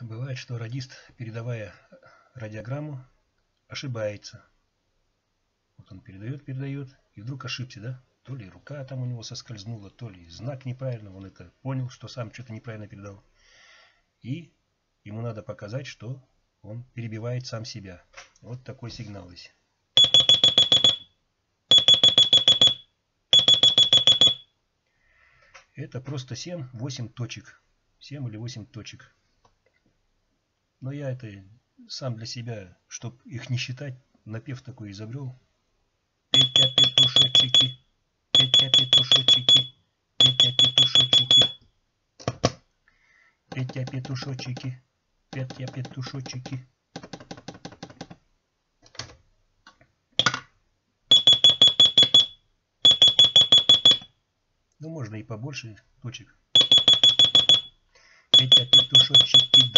Бывает, что радист, передавая радиограмму, ошибается. Вот он передает, и вдруг ошибся, да? То ли рука там у него соскользнула, то ли знак неправильно, он это понял, что сам что-то неправильно передал. И ему надо показать, что он перебивает сам себя. Вот такой сигнал есть. Это просто 7-8 точек. 7 или 8 точек. Но я это сам для себя, чтобы их не считать, напев такой изобрел. Петя петушочки, Петя петушочки, Петя петушочки, Петя петушочки, Петя петушочки. Ну, можно и побольше точек. Петя петушочки